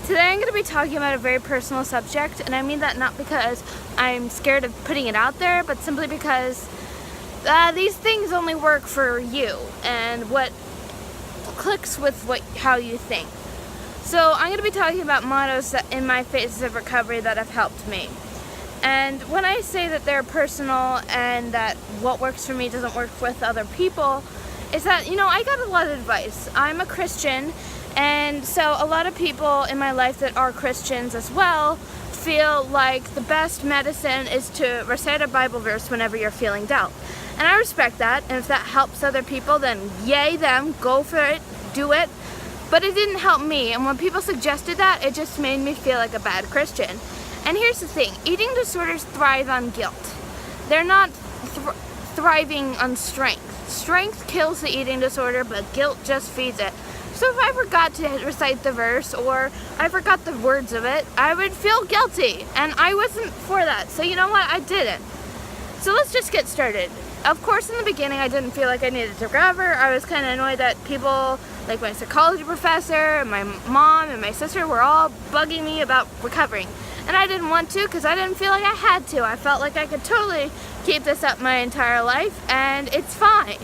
Today I'm going to be talking about a very personal subject, and I mean that not because I'm scared of putting it out there, but simply because these things only work for you and what clicks with how you think. So I'm going to be talking about mottos that in my phases of recovery that have helped me. And when I say that they're personal and that what works for me doesn't work with other people, is that, I got a lot of advice. I'm a Christian, and so a lot of people in my life that are Christians as well feel like the best medicine is to recite a Bible verse whenever you're feeling doubt. And I respect that, and if that helps other people, then yay them, go for it, do it. But it didn't help me, and when people suggested that, it just made me feel like a bad Christian. And here's the thing, eating disorders thrive on guilt. They're not thriving on strength. Strength kills the eating disorder, but guilt just feeds it. So if I forgot to recite the verse or I forgot the words of it, I would feel guilty, and I wasn't for that. So you know what? I didn't. So let's just get started. Of course, in the beginning, I didn't feel like I needed to recover. I was kind of annoyed that people, like my psychology professor and my mom and my sister, were all bugging me about recovering. And I didn't want to because I didn't feel like I had to. I felt like I could totally keep this up my entire life, and it's fine.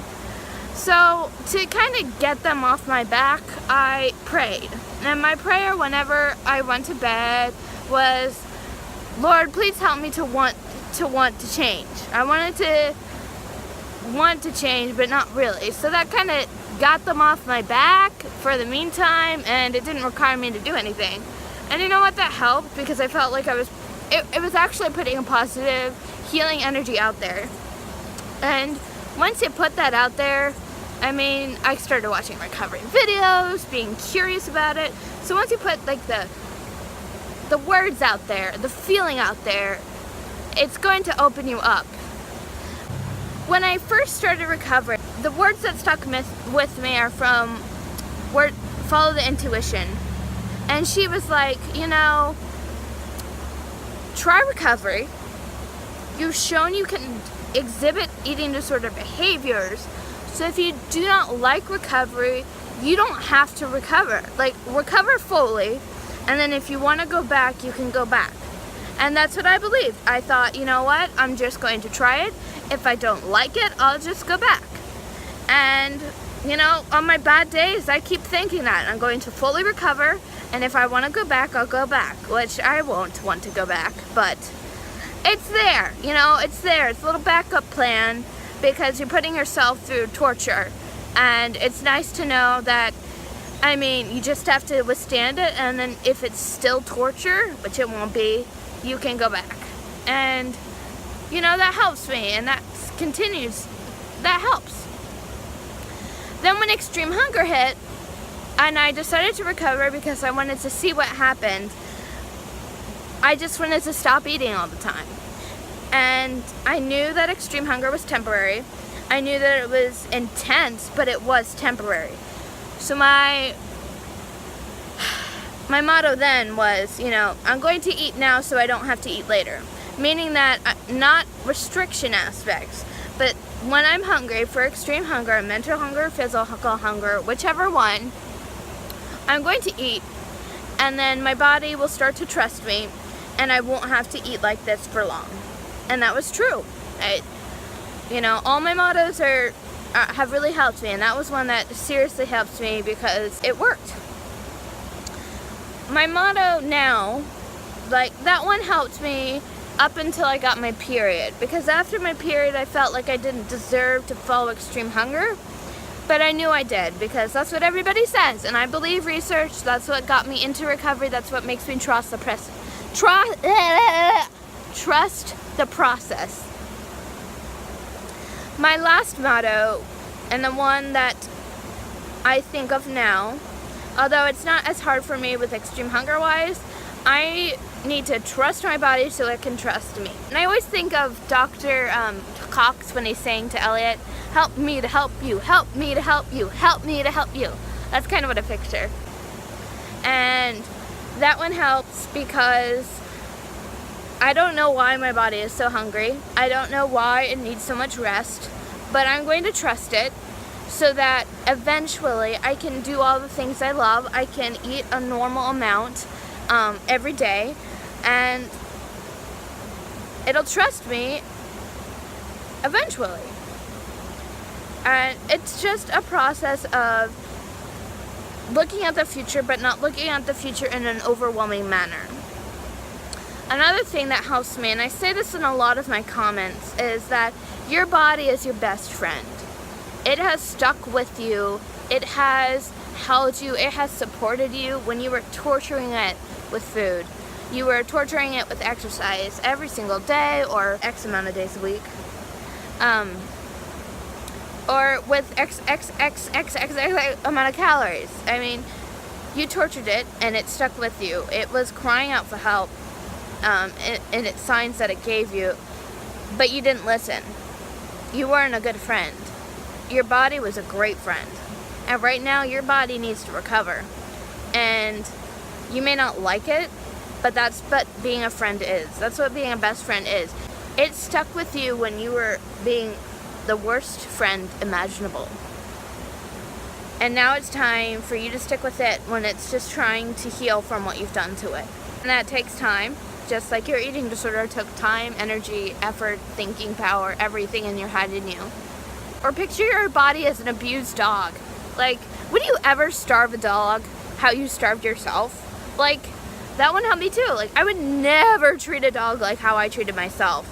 So to kind of get them off my back, I prayed. And my prayer whenever I went to bed was, Lord, please help me to want to change. I wanted to want to change, but not really. So that kind of got them off my back for the meantime, and it didn't require me to do anything. And you know what? That helped because I felt like it was actually putting a positive healing energy out there. And once you put that out there, I started watching recovery videos, being curious about it. So once you put like the words out there, the feeling out there, it's going to open you up. When I first started recovering, the words that stuck with me are from Follow the Intuition. And she was like, try recovery. You've shown you can exhibit eating disorder behaviors. So if you do not like recovery, you don't have to recover. Like, recover fully, and then if you want to go back, you can go back. And that's what I believed. I thought, you know what, I'm just going to try it. If I don't like it, I'll just go back. And, on my bad days, I keep thinking that. I'm going to fully recover, and if I want to go back, I'll go back, which I won't want to go back, but it's there, it's there. It's a little backup plan because you're putting yourself through torture, and it's nice to know that, you just have to withstand it, and then if it's still torture, which it won't be, you can go back. And, that helps me, and that continues, that helps. Then when extreme hunger hit, and I decided to recover because I wanted to see what happened, I just wanted to stop eating all the time. And I knew that extreme hunger was temporary. I knew that it was intense, but it was temporary. So my motto then was, I'm going to eat now so I don't have to eat later. Meaning that, not restriction aspects, but when I'm hungry for extreme hunger, mental hunger, physical hunger, whichever one, I'm going to eat, and then my body will start to trust me, and I won't have to eat like this for long. And that was true. All my mottos have really helped me, and that was one that seriously helped me because it worked. My motto now, that one helped me up until I got my period, because after my period I felt like I didn't deserve to follow extreme hunger, but I knew I did because that's what everybody says, and I believe research. That's what got me into recovery. That's what makes me trust the process. My last motto, and the one that I think of now, although it's not as hard for me with extreme hunger wise, I need to trust my body so it can trust me. And I always think of Dr. Cox when he's saying to Elliot, help me to help you, help me to help you, help me to help you. That's kind of what I picture. And that one helps because I don't know why my body is so hungry. I don't know why it needs so much rest, but I'm going to trust it so that eventually I can do all the things I love. I can eat a normal amount every day, and it'll trust me eventually. And it's just a process of looking at the future, but not looking at the future in an overwhelming manner. Another thing that helps me, and I say this in a lot of my comments, is that your body is your best friend. It has stuck with you, it has held you, it has supported you when you were torturing it with food. You were torturing it with exercise every single day or X amount of days a week. Or with X amount of calories. I mean, you tortured it and it stuck with you. It was crying out for help in its signs that it gave you, but you didn't listen. You weren't a good friend. Your body was a great friend. And right now, your body needs to recover. And you may not like it, but that's what being a friend is. That's what being a best friend is. It stuck with you when you were being the worst friend imaginable. And now it's time for you to stick with it when it's just trying to heal from what you've done to it. And that takes time, just like your eating disorder took time, energy, effort, thinking power, everything in your head in you. Or picture your body as an abused dog. Like, would you ever starve a dog how you starved yourself? Like, that one helped me too. Like, I would never treat a dog like how I treated myself.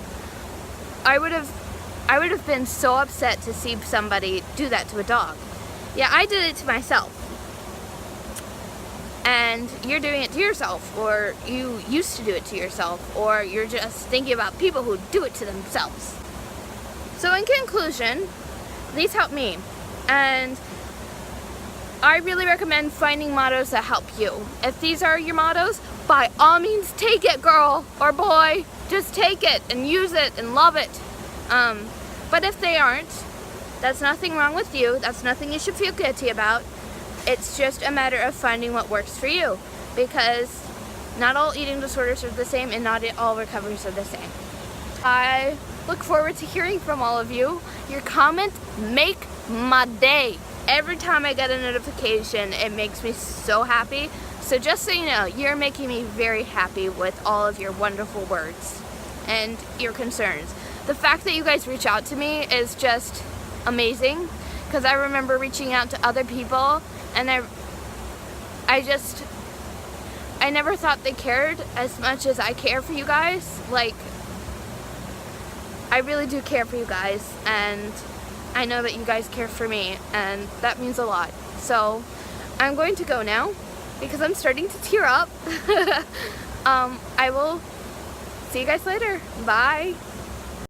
I would have been so upset to see somebody do that to a dog. Yeah, I did it to myself. And you're doing it to yourself, or you used to do it to yourself, or you're just thinking about people who do it to themselves. So in conclusion, these help me. And I really recommend finding mottos that help you. If these are your mottos, by all means take it, girl or boy. Just take it and use it and love it. But if they aren't, that's nothing wrong with you. That's nothing you should feel guilty about. It's just a matter of finding what works for you, because not all eating disorders are the same and not all recoveries are the same. I look forward to hearing from all of you. Your comments make my day. Every time I get a notification, it makes me so happy. So just so you know, you're making me very happy with all of your wonderful words and your concerns. The fact that you guys reach out to me is just amazing, because I remember reaching out to other people and I never thought they cared as much as I care for you guys. Like, I really do care for you guys, and I know that you guys care for me, and that means a lot. So I'm going to go now because I'm starting to tear up. I will see you guys later. Bye.